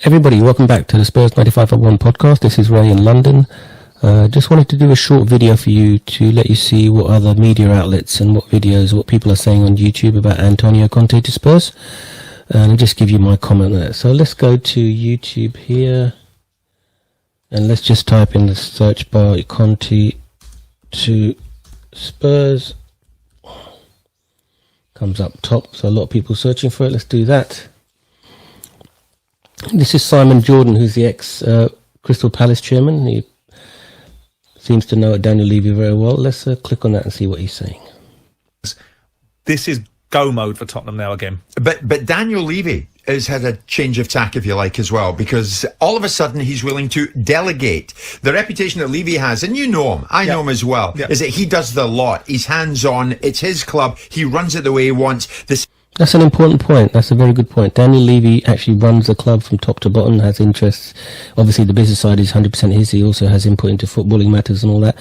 Everybody, welcome back to the Spurs 95.1 podcast. This is Ray in London. Just wanted to do a short video for you to let you see what other media outlets and what people are saying on YouTube about Antonio Conte to Spurs. And I'll just give you my comment there. So let's go to YouTube here. And let's just type in the search bar Conte to Spurs. Comes up top. So a lot of people searching for it. Let's do that. This is Simon Jordan, who's the ex-Crystal Palace chairman. He seems to know Daniel Levy very well. Let's click on that and see what he's saying. This is go mode for Tottenham now again. But Daniel Levy has had a change of tack, if you like, as well, because all of a sudden he's willing to delegate. The reputation that Levy has, and you know him, I know him as well, is that he does the lot. He's hands-on. It's his club. He runs it the way he wants. That's an important point. That's a very good point. Daniel Levy actually runs the club from top to bottom, has interests. Obviously, the business side is 100% his. He also has input into footballing matters and all that.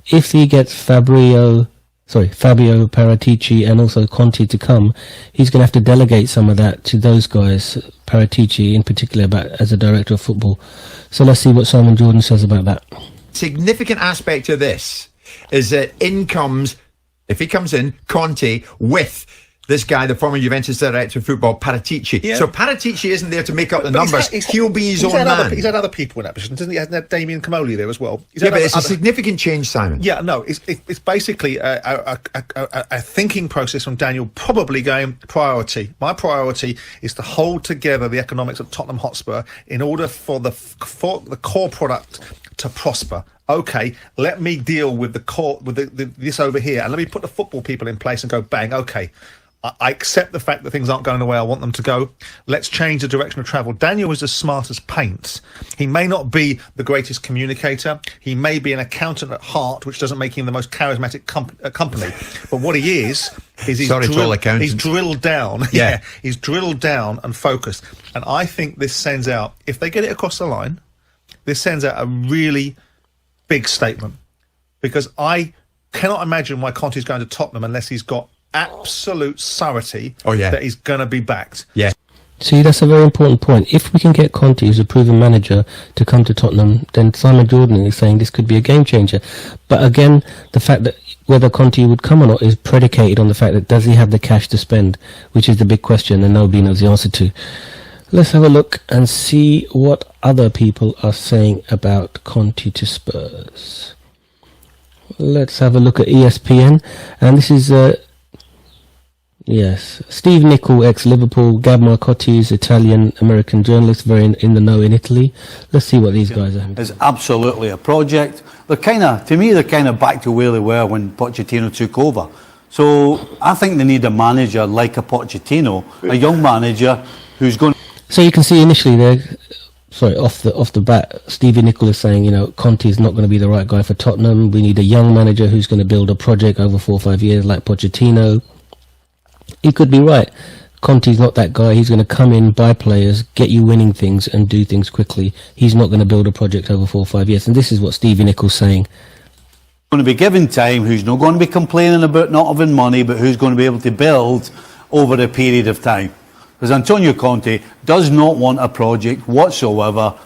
If he gets Fabio Paratici and also Conte to come, he's going to have to delegate some of that to those guys, Paratici in particular, as a director of football. So let's see what Simon Jordan says about that. Significant aspect of this is that if he comes in, Conte with this guy, the former Juventus director of football, Paratici. Yeah. So Paratici isn't there to make up the numbers. He'll be his own man. He's had other people in that position, doesn't he? Hasn't had Damien Comoli there as well? But it's a significant change, Simon. Yeah, no, it's basically a thinking process from Daniel, probably going, priority. My priority is to hold together the economics of Tottenham Hotspur in order for the core product to prosper. Okay, let me deal with the core, with this over here, and let me put the football people in place and go, bang, okay. I accept the fact that things aren't going the way I want them to go. Let's change the direction of travel. Daniel is as smart as paints. He may not be the greatest communicator. He may be an accountant at heart, which doesn't make him the most charismatic company. But what he is he's drilled down. Yeah, he's drilled down and focused. And I think this sends out, if they get it across the line, this sends out a really big statement. Because I cannot imagine why Conte's going to Tottenham unless he's got absolute surety that he's going to be backed. Yeah. See, that's a very important point. If we can get Conte, who's a proven manager, to come to Tottenham, then Simon Jordan is saying this could be a game changer. But again, the fact that whether Conte would come or not is predicated on the fact that does he have the cash to spend, which is the big question and nobody knows the answer to. Let's have a look and see what other people are saying about Conte to Spurs. Let's have a look at ESPN, and this is Steve Nicol, ex-Liverpool, Gab Marcotti is Italian-American journalist, very in the know in Italy. Let's see what these guys are having. It's absolutely a project. They're kind of back to where they were when Pochettino took over. So I think they need a manager like a Pochettino, a young manager who's going. So you can see initially there, off the bat, Stevie Nicol is saying, Conte is not going to be the right guy for Tottenham. We need a young manager who's going to build a project over 4 or 5 years like Pochettino. He could be right. Conte's not that guy. He's going to come in, buy players, get you winning things and do things quickly. He's not going to build a project over 4 or 5 years. And this is what Stevie Nicol's saying. Going to be given time, who's not going to be complaining about not having money, but who's going to be able to build over a period of time. Because Antonio Conte does not want a project whatsoever.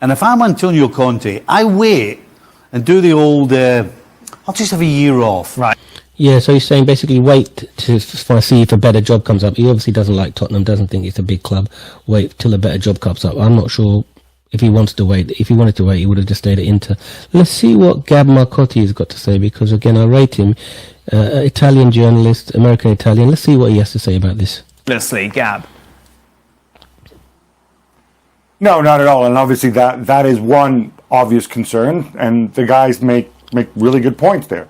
And if I'm Antonio Conte, I wait and do the old, I'll just have a year off. Right. Yeah, so he's saying basically wait to see if a better job comes up. He obviously doesn't like Tottenham, doesn't think it's a big club. Wait till a better job comes up. I'm not sure if he wants to wait. If he wanted to wait, he would have just stayed at Inter. Let's see what Gab Marcotti has got to say, because again, I rate him. Italian journalist, American Italian. Let's see what he has to say about this. Let's see, Gab. No, not at all. And obviously that is one obvious concern, and the guys make really good points there.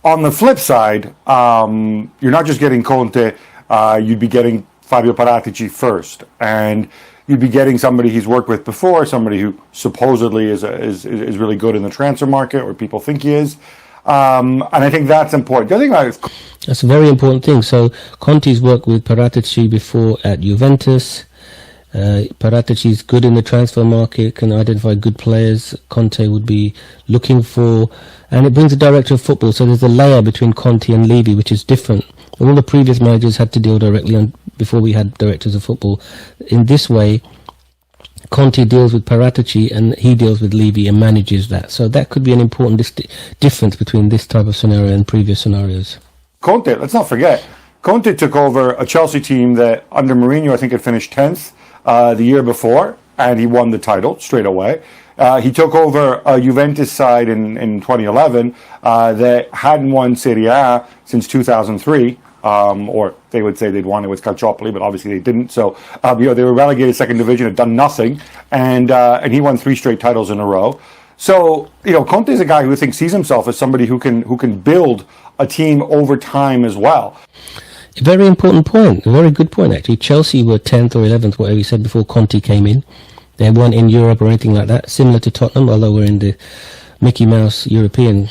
On the flip side, you're not just getting Conte, you'd be getting Fabio Paratici first, and you'd be getting somebody he's worked with before, somebody who supposedly is really good in the transfer market, or people think he is. And I think that's important. The other thing about it is, that's a very important thing. So Conte's worked with Paratici before at Juventus. Paratici's good in the transfer market, can identify good players Conte would be looking for, and it brings a director of football. So there's a layer between Conte and Levy, which is different. All the previous managers had to deal directly on before we had directors of football. In this way, Conte deals with Paratici and he deals with Levy and manages that. So that could be an important difference between this type of scenario and previous scenarios. Conte, let's not forget, Conte took over a Chelsea team that under Mourinho I think had finished 10th the year before, and he won the title straight away. He took over a Juventus side in 2011 that hadn't won Serie A since 2003. Or they would say they'd won it with Calciopoli, but obviously they didn't. So, they were relegated second division, had done nothing, and he won 3 straight titles in a row. So, Conte is a guy who sees himself as somebody who can build a team over time as well. A very important point, a very good point actually. Chelsea were 10th or 11th, whatever you said, before Conte came in. They weren't in Europe or anything like that, similar to Tottenham, although we're in the Mickey Mouse European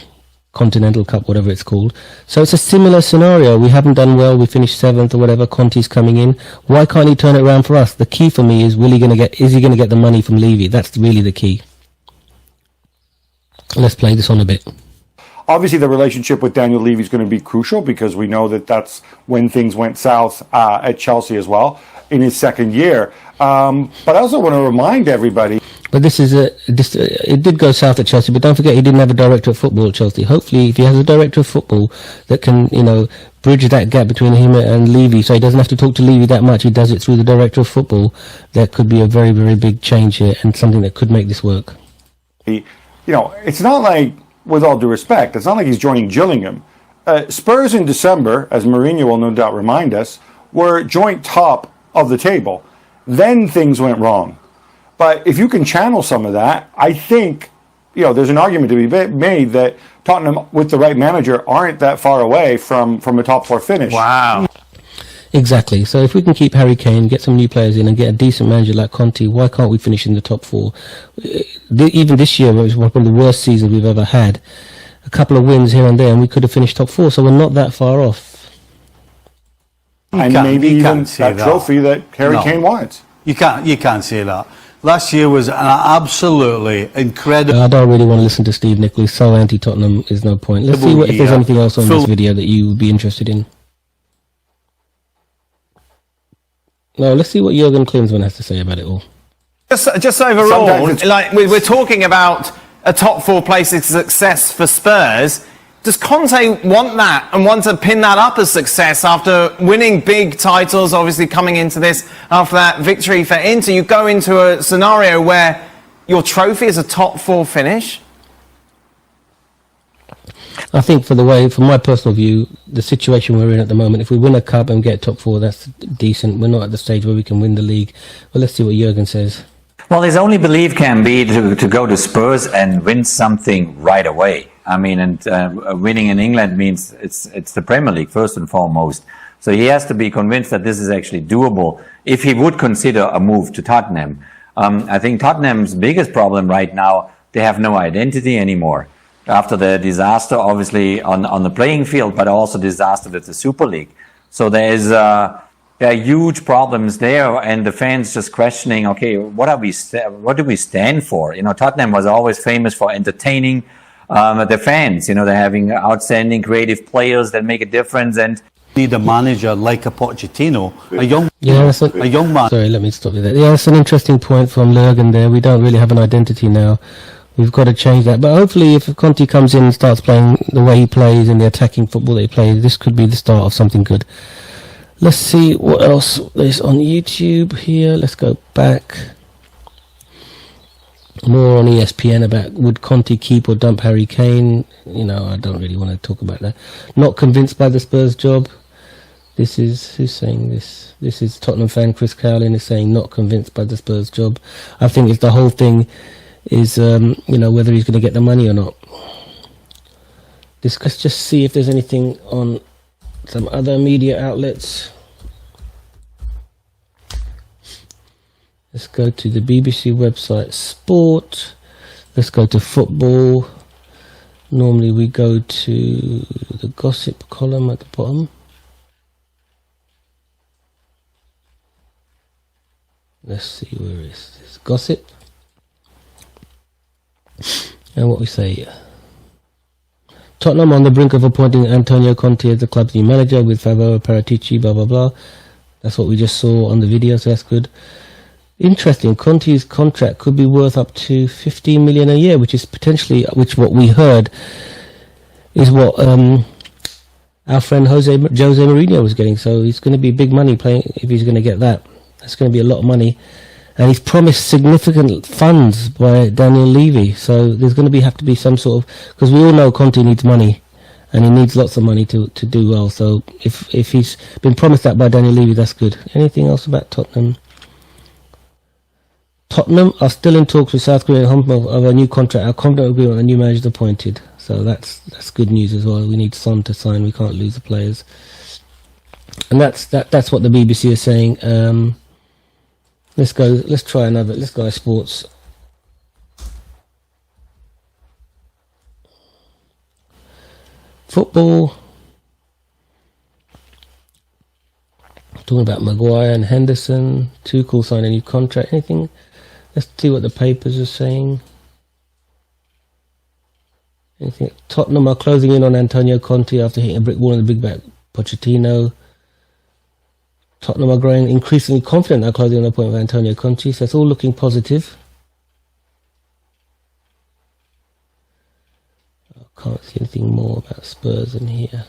Continental Cup, whatever it's called. So it's a similar scenario. We haven't done well. We finished 7th or whatever. Conte's coming in. Why can't he turn it around for us? The key for me is, is he going to get the money from Levy? That's really the key. Let's play this on a bit. Obviously, the relationship with Daniel Levy is going to be crucial because we know that that's when things went south at Chelsea as well in his second year. But I also want to remind everybody. But it did go south at Chelsea, but don't forget he didn't have a director of football at Chelsea. Hopefully, if he has a director of football that can, bridge that gap between him and Levy, so he doesn't have to talk to Levy that much, he does it through the director of football, there could be a very, very big change here and something that could make this work. It's not like, with all due respect, it's not like he's joining Gillingham. Spurs in December, as Mourinho will no doubt remind us, were joint top of the table. Then things went wrong. But if you can channel some of that, I think, there's an argument to be made that Tottenham, with the right manager, aren't that far away from a top 4 finish. Wow. Exactly. So if we can keep Harry Kane, get some new players in and get a decent manager like Conte, why can't we finish in the top 4? Even this year, it was one of the worst seasons we've ever had. A couple of wins here and there and we could have finished top 4, so we're not that far off. And maybe even that trophy that Harry Kane wants. You can't say that. Last year was an absolutely incredible. I don't really want to listen to Steve Nicol. He's so anti-Tottenham, there's no point. Let's see if there's anything else on this video that you would be interested in. No, let's see what Jurgen Klinsmann has to say about it all. Just overall, we're talking about a top 4 place of success for Spurs. Does Conte want that and want to pin that up as success after winning big titles, obviously coming into this after that victory for Inter? You go into a scenario where your trophy is a top 4 finish? I think from my personal view, the situation we're in at the moment, if we win a cup and get top 4, that's decent. We're not at the stage where we can win the league. But let's see what Jurgen says. Well, his only belief can be to go to Spurs and win something right away. I mean, and winning in England means it's the Premier League first and foremost. So he has to be convinced that this is actually doable if he would consider a move to Tottenham. I think Tottenham's biggest problem right now, they have no identity anymore. After the disaster, obviously, on the playing field, but also disaster with the Super League. So there are huge problems there, and the fans just questioning, okay, what do we stand for? Tottenham was always famous for entertaining the fans. They're having outstanding creative players that make a difference, and need a manager like a Pochettino, a young man. Sorry, let me stop you there. Yeah, that's an interesting point from Jurgen there. We don't really have an identity now. We've got to change that. But hopefully if Conte comes in and starts playing the way he plays and the attacking football that he plays, this could be the start of something good. Let's see what else is on YouTube here. Let's go back. More on ESPN about would Conte keep or dump Harry Kane. I don't really want to talk about that. Not convinced by the Spurs job. This is, who's saying this? This is Tottenham fan Chris Cowlin is saying not convinced by the Spurs job. I think it's the whole thing is, whether he's going to get the money or not. Let's just see if there's anything on some other media outlets. Let's go to the BBC website Sport. Let's go to football. Normally we go to the gossip column at the bottom. Let's see, where is this? Gossip. And what we say, Tottenham on the brink of appointing Antonio Conte as the club's new manager with Fabio Paratici, blah blah blah. That's what we just saw on the video, so that's good. Interesting. Conte's contract could be worth up to 15 million a year, which is potentially, what we heard is what our friend Jose Mourinho was getting. So it's going to be big money playing if he's going to get that. That's going to be a lot of money. And he's promised significant funds by Daniel Levy. So there's going to have to be some sort of, because we all know Conte needs money, and he needs lots of money to do well. So if he's been promised that by Daniel Levy, that's good. Anything else about Tottenham? Tottenham are still in talks with South Korea of a new contract. Our contract agreement, a new manager appointed. So that's good news as well. We need Son to sign. We can't lose the players. And that's what the BBC is saying. Let's try another. Let's go to sports. Football. Talking about Maguire and Henderson. Tuchel signed a new contract. Anything? Let's see what the papers are saying. Anything? Tottenham are closing in on Antonio Conte after hitting a brick wall in the big back Pochettino. Tottenham are growing increasingly confident they're closing on the point of Antonio Conte, so it's all looking positive. I can't see anything more about Spurs in here.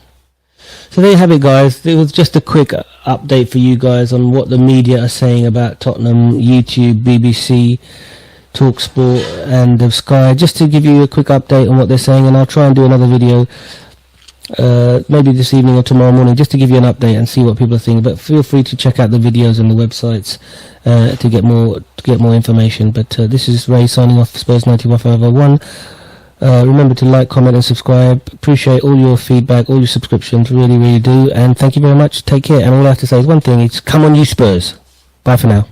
So there you have it, guys. It was just a quick update for you guys on what the media are saying about Tottenham, YouTube, BBC, Talksport and Sky, just to give you a quick update on what they're saying, and I'll try and do another video maybe this evening or tomorrow morning just to give you an update and see what people are thinking. But feel free to check out the videos and the websites to get more information. But this is Ray signing off for Spurs 91.501. Remember to like, comment and subscribe. Appreciate all your feedback, all your subscriptions, really do. And thank you very much. Take care. And all I have to say is one thing, it's come on you Spurs. Bye for now.